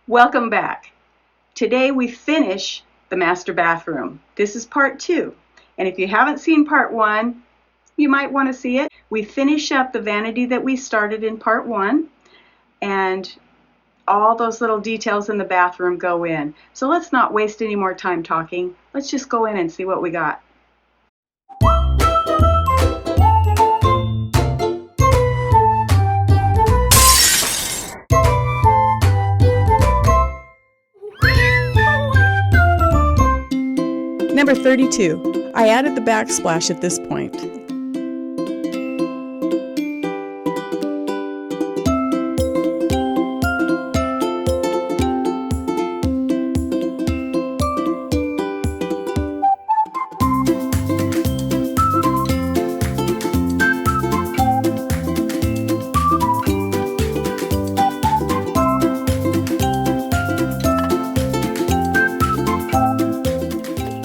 Welcome back. Today we finish the master bathroom. This is part 2. And if you haven't seen part 1, you might want to see it. We finish up the vanity that we started in part 1, and all those little details in the bathroom go in. So let's not waste any more time talking. Let's just go in and see what we got. Number 32. I added the backsplash at this point.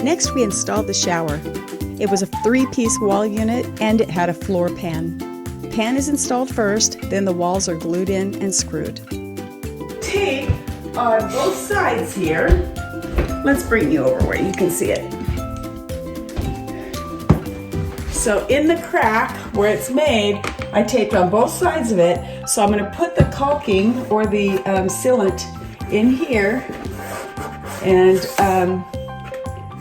Next, we installed the shower. It was a 3-piece wall unit and it had a floor pan. Pan is installed first, then the walls are glued in and screwed. Tape on both sides here. Let's bring you over where you can see it. So in the crack where it's made, I taped on both sides of it. So I'm going to put the caulking or the sealant in here, and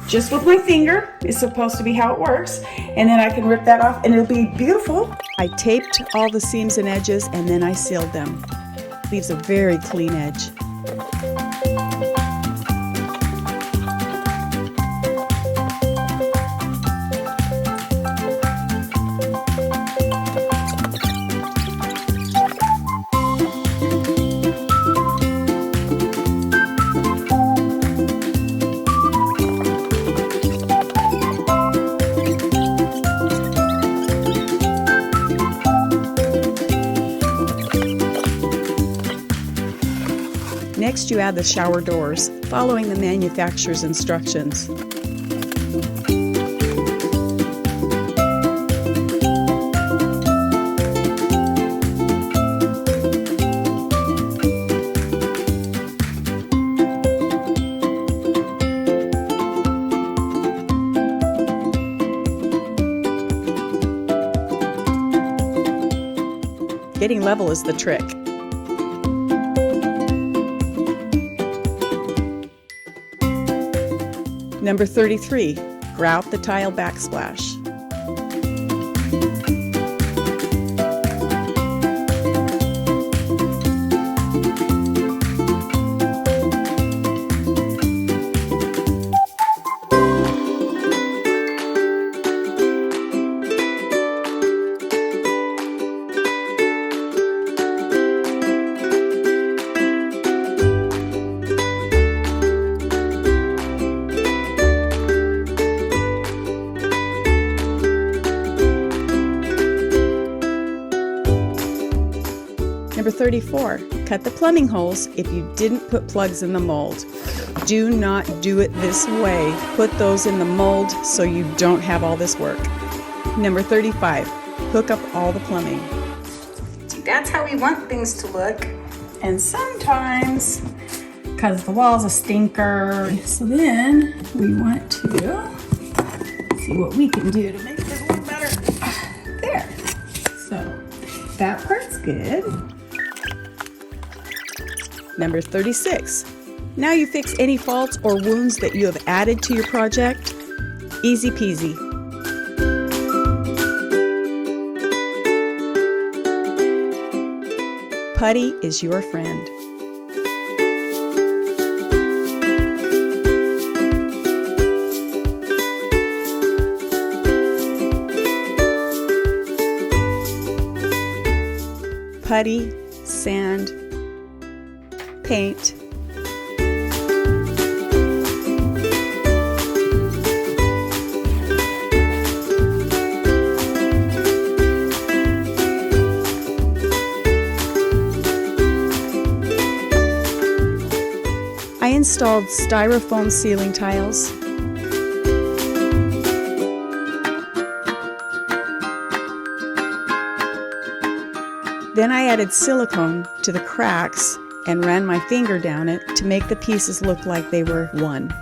just with my finger is supposed to be how it works, and then I can rip that off and it'll be beautiful. I taped all the seams and edges and then I sealed them. Leaves a very clean edge. Next, you add the shower doors, following the manufacturer's instructions. Getting level is the trick. Number 33, grout the tile backsplash. Number 34, cut the plumbing holes if you didn't put plugs in the mold. Do not do it this way. Put those in the mold so you don't have all this work. Number 35, hook up all the plumbing. That's how we want things to look. And sometimes, because the wall's a stinker, so then we want to see what we can do to make this look better. There. So that part's good. Number 36, now you fix any faults or wounds that you have added to your project. Easy peasy. Putty is your friend. Putty, sand, paint. I installed styrofoam ceiling tiles. Then I added silicone to the cracks and ran my finger down it to make the pieces look like they were one.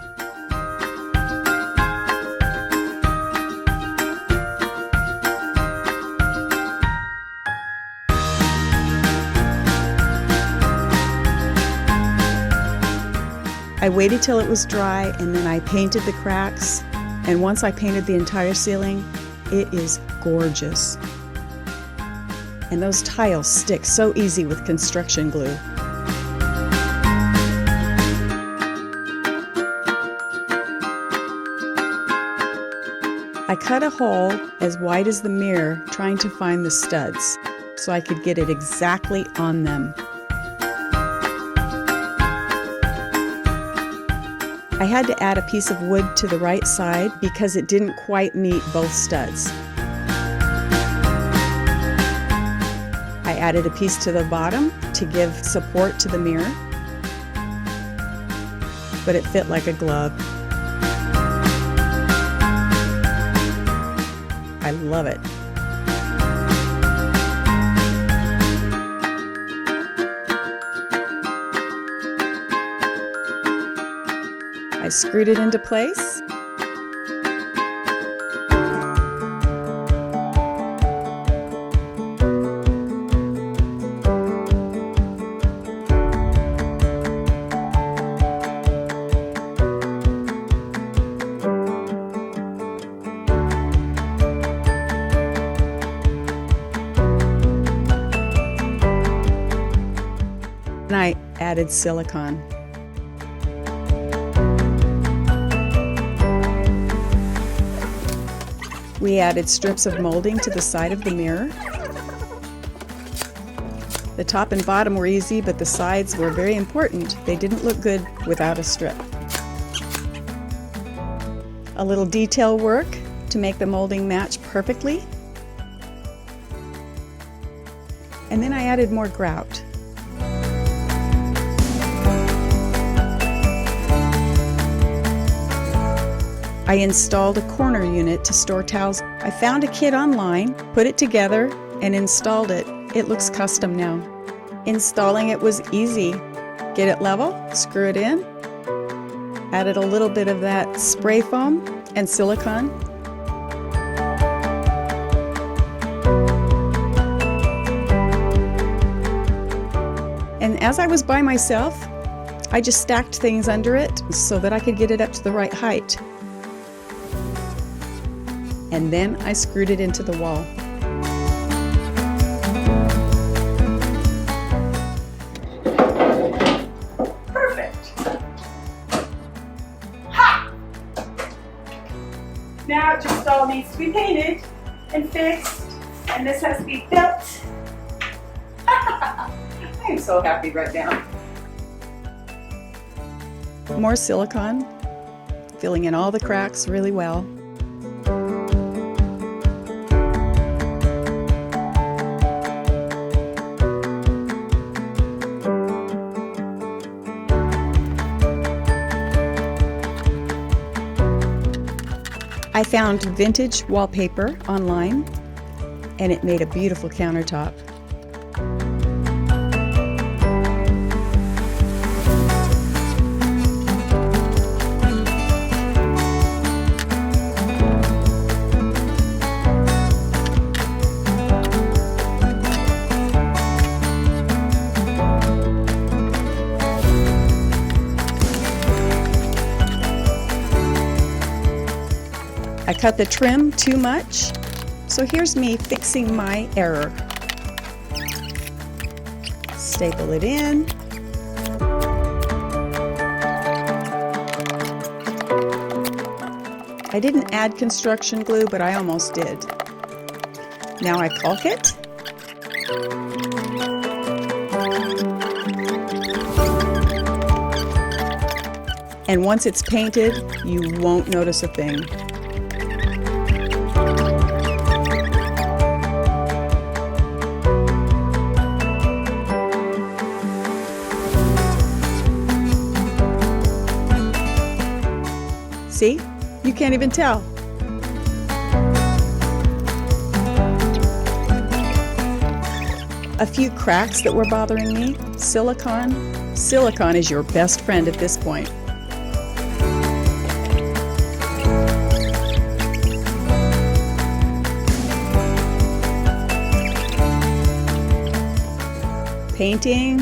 I waited till it was dry and then I painted the cracks, and once I painted the entire ceiling, it is gorgeous. And those tiles stick so easy with construction glue. I cut a hole as wide as the mirror trying to find the studs so I could get it exactly on them. I had to add a piece of wood to the right side because it didn't quite meet both studs. I added a piece to the bottom to give support to the mirror, but it fit like a glove. I love it. I screwed it into place. And I added silicone. We added strips of molding to the side of the mirror. The top and bottom were easy, but the sides were very important. They didn't look good without a strip. A little detail work to make the molding match perfectly. And then I added more grout. I installed a corner unit to store towels. I found a kit online, put it together, and installed it. It looks custom now. Installing it was easy. Get it level, screw it in, added a little bit of that spray foam and silicone. And as I was by myself, I just stacked things under it so that I could get it up to the right height. And then I screwed it into the wall. Perfect. Ha! Now it just all needs to be painted and fixed, and this has to be built. I am so happy right now. More silicone, filling in all the cracks really well. I found vintage wallpaper online, and it made a beautiful countertop. I cut the trim too much, so here's me fixing my error. Staple it in. I didn't add construction glue, but I almost did. Now I caulk it. And once it's painted, you won't notice a thing. See? You can't even tell. a few cracks that were bothering me. Silicone. Silicone is your best friend at this point. Painting.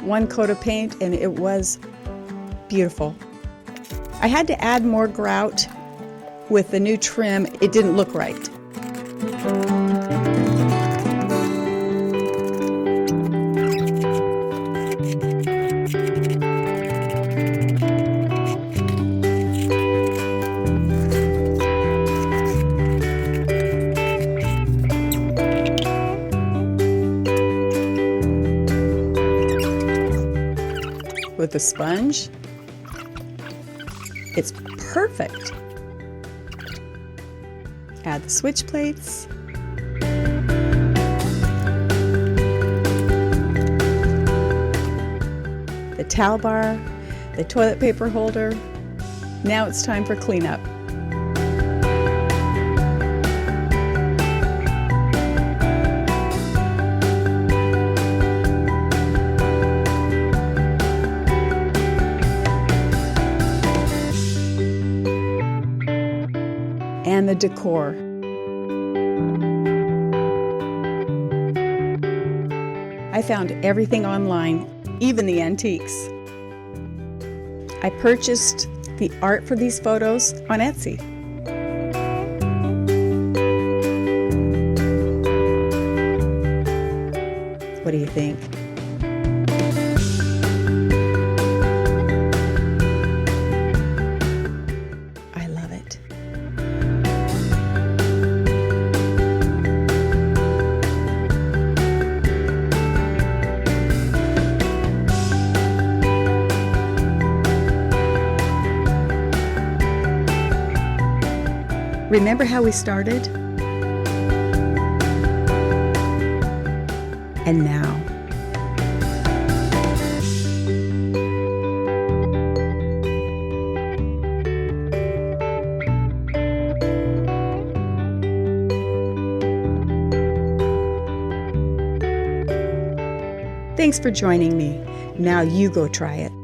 One coat of paint and it was beautiful. I had to add more grout. With the new trim, it didn't look right. With the sponge, it's perfect. Add the switch plates. The towel bar, the toilet paper holder. Now it's time for cleanup. And the decor. I found everything online, even the antiques. I purchased the art for these photos on Etsy. What do you think? I love it. Remember how we started? And now. Thanks for joining me. Now you go try it.